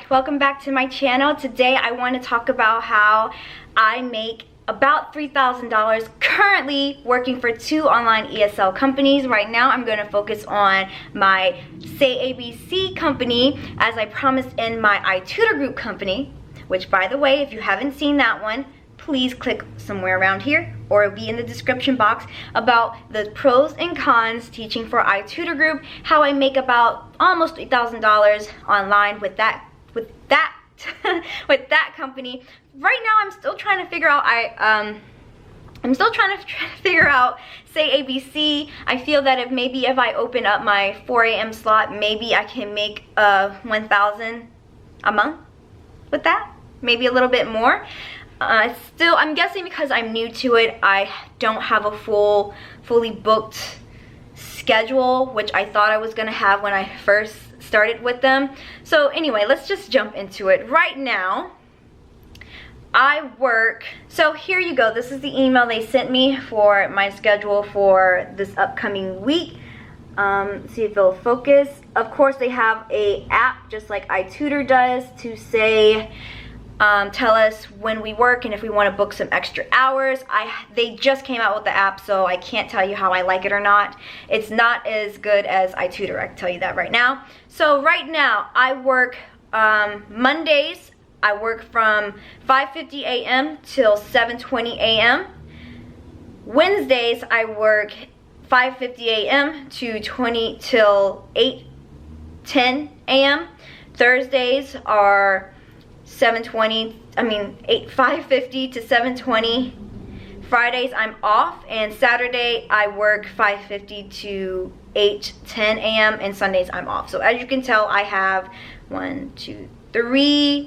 welcome back to my channel. Today I want to talk about how I make about $3,000 currently working for 2 online ESL companies. Right now I'm going to focus on my Sayabc company, as I promised in my Itutorgroup company, which, by the way, if you haven't seen that one, please click somewhere around here or it'll be in the description box about the pros and cons teaching for Itutorgroup, how I make about almost $3,000 online with that with that company. Right now I'm still trying to figure out I'm still trying to figure out Sayabc. I feel that if I open up my 4 a.m. slot, maybe I can make $1,000 a month with that, maybe a little bit more. Still, I'm guessing because I'm new to it, I don't have a fully booked schedule, which I thought I was gonna have when I first started with them. So anyway, let's just jump into it. Right now, I work, so here you go. This is the email they sent me for my schedule for this upcoming week. See if it'll focus. Of course, they have a app just like iTutor does to say, tell us when we work and if we want to book some extra hours. They just came out with the app, so I can't tell you how I like it or not. It's not as good as Itutor, I can tell you that right now. So right now I work Mondays. I work from 5:50 a.m. till 7:20 a.m. Wednesdays I work 5:50 a.m. to 8:10 a.m. Thursdays are 5:50 to 7:20. Fridays I'm off, and Saturday I work 5:50 to 8:10 a.m. and Sundays I'm off. So as you can tell, I have 3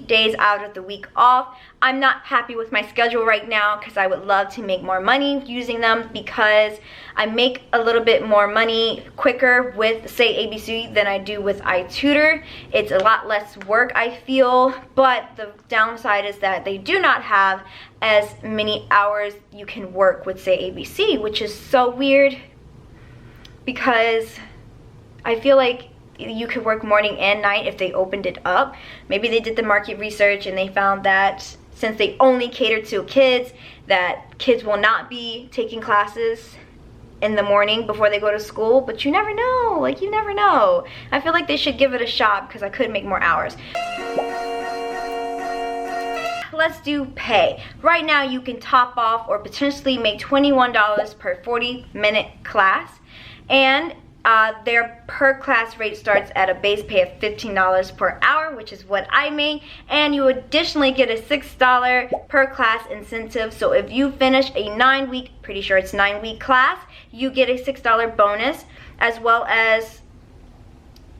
days out of the week off. I'm not happy with my schedule right now because I would love to make more money using them, because I make a little bit more money quicker with Sayabc than I do with Itutor. It's a lot less work, I feel, but the downside is that they do not have as many hours you can work with Sayabc, which is so weird because I feel like you could work morning and night if they opened it up. Maybe they did the market research and they found that since they only cater to kids, that kids will not be taking classes in the morning before they go to school. But you never know, like, you never know. I feel like they should give it a shot because I could make more hours. Let's do pay. Right now you can top off or potentially make $21 per 40-minute class, and their per class rate starts at a base pay of $15 per hour, which is what I make, and you additionally get a $6 per class incentive. So if you finish a 9-week, pretty sure it's 9-week class, you get a $6 bonus, as well as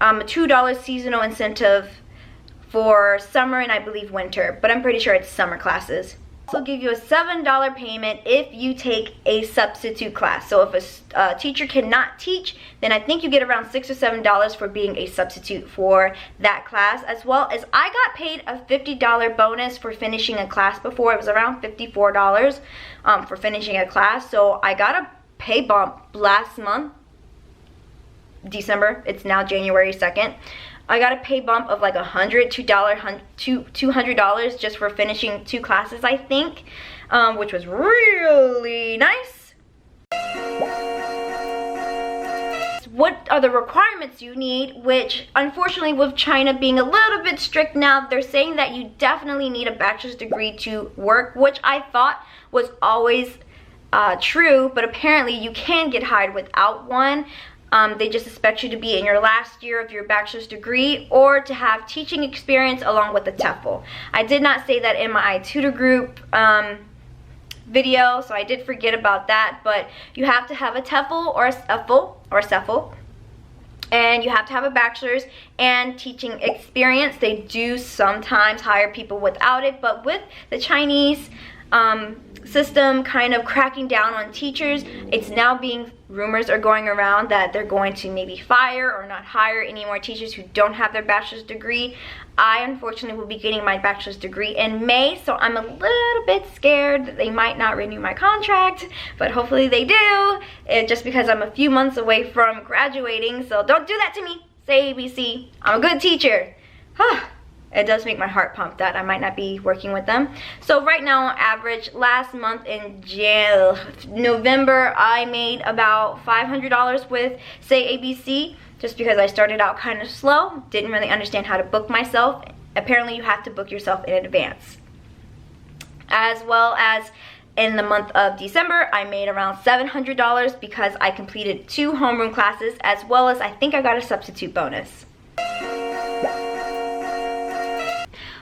a $2 seasonal incentive for summer and I believe winter, but I'm pretty sure it's summer classes. Also give you a $7 payment if you take a substitute class. So if a teacher cannot teach, then I think you get around $6 or $7 for being a substitute for that class, as well as I got paid a $50 bonus for finishing a class before. It was around $54 for finishing a class. So I got a pay bump last month, December. It's now January 2nd. I got a pay bump of like $200 just for finishing 2 classes, I think, which was really nice. What are the requirements you need? Which, unfortunately, with China being a little bit strict now, they're saying that you definitely need a bachelor's degree to work, which I thought was always true, but apparently you can get hired without one. They just expect you to be in your last year of your bachelor's degree or to have teaching experience along with the TEFL. I did not say that in my Itutorgroup video, so I did forget about that, but you have to have a TEFL or a CEFL, and you have to have a bachelor's and teaching experience. They do sometimes hire people without it, but with the Chinese system kind of cracking down on teachers, it's now rumors are going around that they're going to maybe fire or not hire any more teachers who don't have their bachelor's degree. I unfortunately will be getting my bachelor's degree in May, so I'm a little bit scared that they might not renew my contract, but hopefully they do, just because I'm a few months away from graduating. So don't do that to me, Sayabc. I'm a good teacher. it does make my heart pump that I might not be working with them. So right now, on average, last month in November, I made about $500 with Sayabc, just because I started out kind of slow, didn't really understand how to book myself. Apparently, you have to book yourself in advance. As well as in the month of December, I made around $700 because I completed 2 homeroom classes, as well as I think I got a substitute bonus.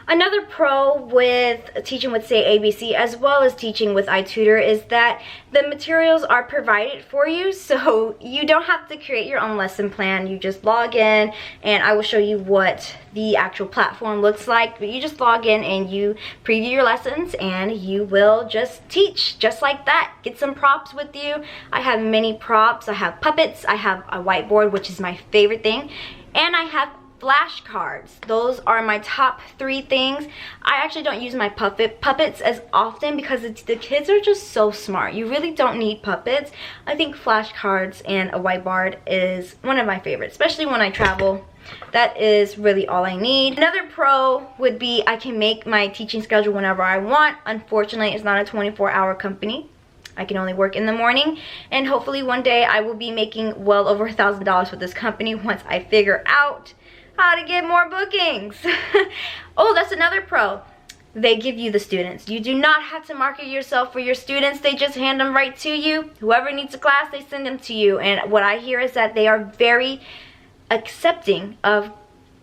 Another pro with teaching with Sayabc as well as teaching with iTutor is that the materials are provided for you, so you don't have to create your own lesson plan. You just log in, and I will show you what the actual platform looks like. But you just log in and you preview your lessons, and you will just teach just like that. Get some props with you. I have many props. I have puppets. I have a whiteboard, which is my favorite thing, and I have flashcards. Those are my top 3 things. I actually don't use my puppets as often because the kids are just so smart. You really don't need puppets. I think flashcards and a whiteboard is one of my favorites, especially when I travel. That is really all I need. Another pro would be I can make my teaching schedule whenever I want. Unfortunately, it's not a 24-hour company. I can only work in the morning, and hopefully one day I will be making well over $1,000 with this company once I figure out how to get more bookings. Oh, that's another pro. They give you the students. You do not have to market yourself for your students. They just hand them right to you. Whoever needs a class, they send them to you. And what I hear is that they are very accepting of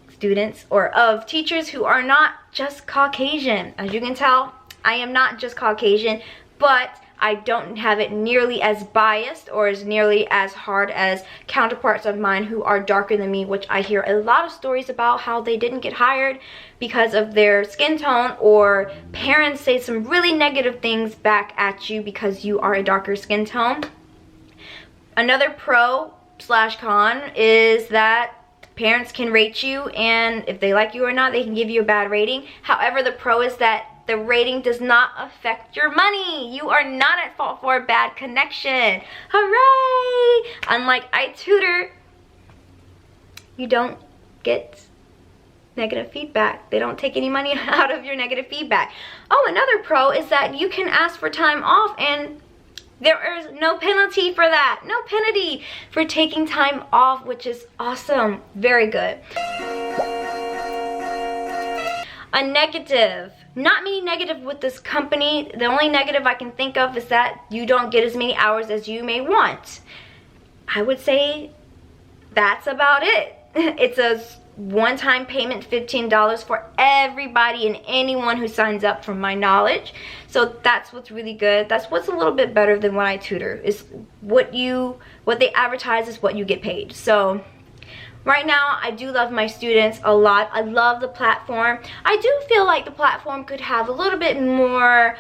students or of teachers who are not just Caucasian. As you can tell, I am not just Caucasian, but I don't have it nearly as biased or as nearly as hard as counterparts of mine who are darker than me, which I hear a lot of stories about how they didn't get hired because of their skin tone, or parents say some really negative things back at you because you are a darker skin tone. Another pro slash con is that parents can rate you, and if they like you or not, they can give you a bad rating. However, the pro is that the rating does not affect your money. You are not at fault for a bad connection. Hooray! Unlike iTutor, you don't get negative feedback. They don't take any money out of your negative feedback. Oh, another pro is that you can ask for time off, and there is no penalty for that. No penalty for taking time off, which is awesome. Very good. A negative. Not many negative with this company. The only negative I can think of is that you don't get as many hours as you may want. I would say that's about it. It's a one-time payment, $15 for everybody and anyone who signs up, from my knowledge. So that's what's really good. That's what's a little bit better than what I tutor, is what they advertise is what you get paid. So right now, I do love my students a lot. I love the platform. I do feel like the platform could have a little bit more,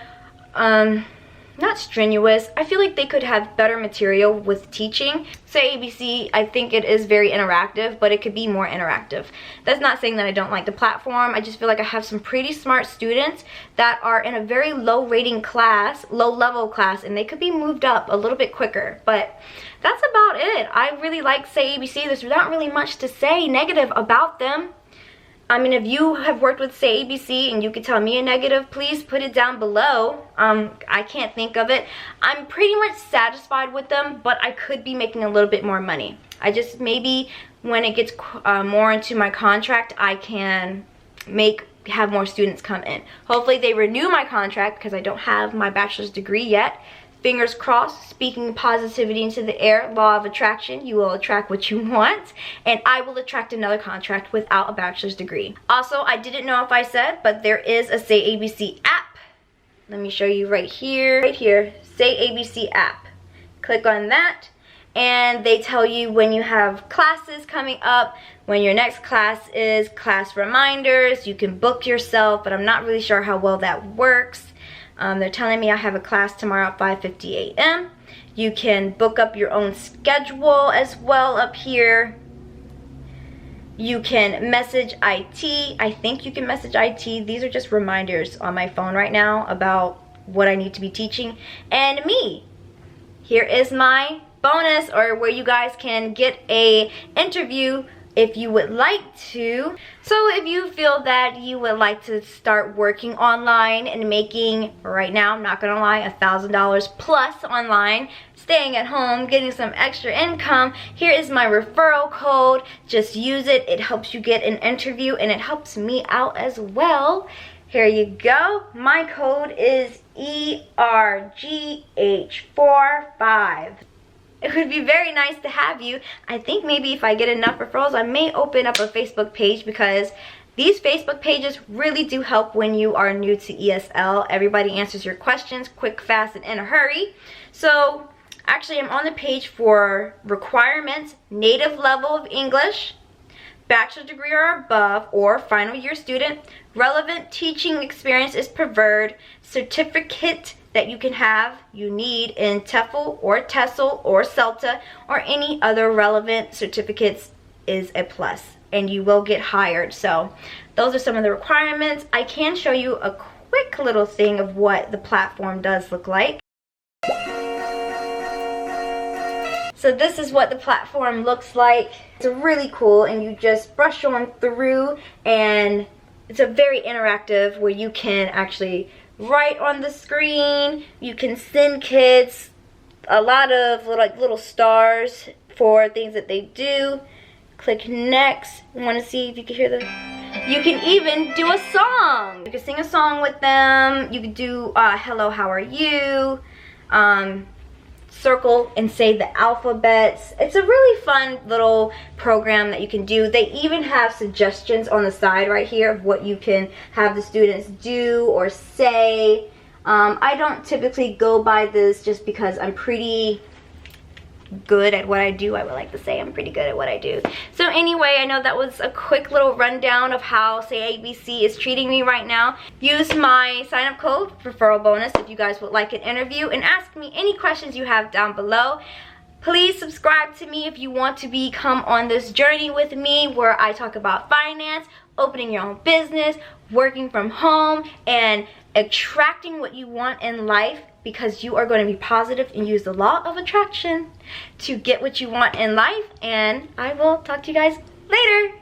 not strenuous. I feel like they could have better material with teaching. Sayabc, I think it is very interactive, but it could be more interactive. That's not saying that I don't like the platform. I just feel like I have some pretty smart students that are in a very low rating class, low level class, and they could be moved up a little bit quicker. But that's about it. I really like Sayabc. There's not really much to say negative about them. I mean, if you have worked with Sayabc and you could tell me a negative, please put it down below. I can't think of it. I'm pretty much satisfied with them, but I could be making a little bit more money. I just, maybe when it gets more into my contract, I can have more students come in. Hopefully they renew my contract because I don't have my bachelor's degree yet. Fingers crossed, speaking positivity into the air, law of attraction, you will attract what you want, and I will attract another contract without a bachelor's degree. Also, I didn't know if I said, but there is a Sayabc app. Let me show you right here, Sayabc app. Click on that, and they tell you when you have classes coming up, when your next class is, class reminders. You can book yourself, but I'm not really sure how well that works. They're telling me I have a class tomorrow at 5:50 a.m. You can book up your own schedule as well up here. You can message IT. I think you can message IT. These are just reminders on my phone right now about what I need to be teaching. And me. Here is my bonus, or where you guys can get a interview if you would like to. So if you feel that you would like to start working online and making, right now, I'm not gonna lie, $1,000 plus online, staying at home, getting some extra income, here is my referral code. Just use it. It helps you get an interview and it helps me out as well. Here you go. My code is ERGH45. It would be very nice to have you. I think maybe if I get enough referrals, I may open up a Facebook page, because these Facebook pages really do help when you are new to ESL. Everybody answers your questions quick, fast, and in a hurry. So actually, I'm on the page for requirements: native level of English, bachelor's degree or above, or final year student, relevant teaching experience is preferred, certificate that you need in TEFL or TESOL or CELTA or any other relevant certificates is a plus, and you will get hired. So those are some of the requirements. I can show you a quick little thing of what the platform does look like. So this is what the platform looks like. It's really cool, and you just brush on through, and it's a very interactive where you can actually write on the screen. You can send kids a lot of little stars for things that they do. Click next. You want to see if you can hear the... You can even do a song. You can sing a song with them. You can do hello, how are you? Circle and say the alphabets. It's a really fun little program that you can do. They even have suggestions on the side right here of what you can have the students do or say. I don't typically go by this just because I'm pretty good at what I do. I would like to say I'm pretty good at what I do. So anyway, I know that was a quick little rundown of how Sayabc is treating me right now. Use my sign up code, referral bonus, if you guys would like an interview, and ask me any questions you have down below. Please subscribe to me if you want to become on this journey with me, where I talk about finance, opening your own business, working from home, and attracting what you want in life, because you are going to be positive and use the law of attraction to get what you want in life. And I will talk to you guys later.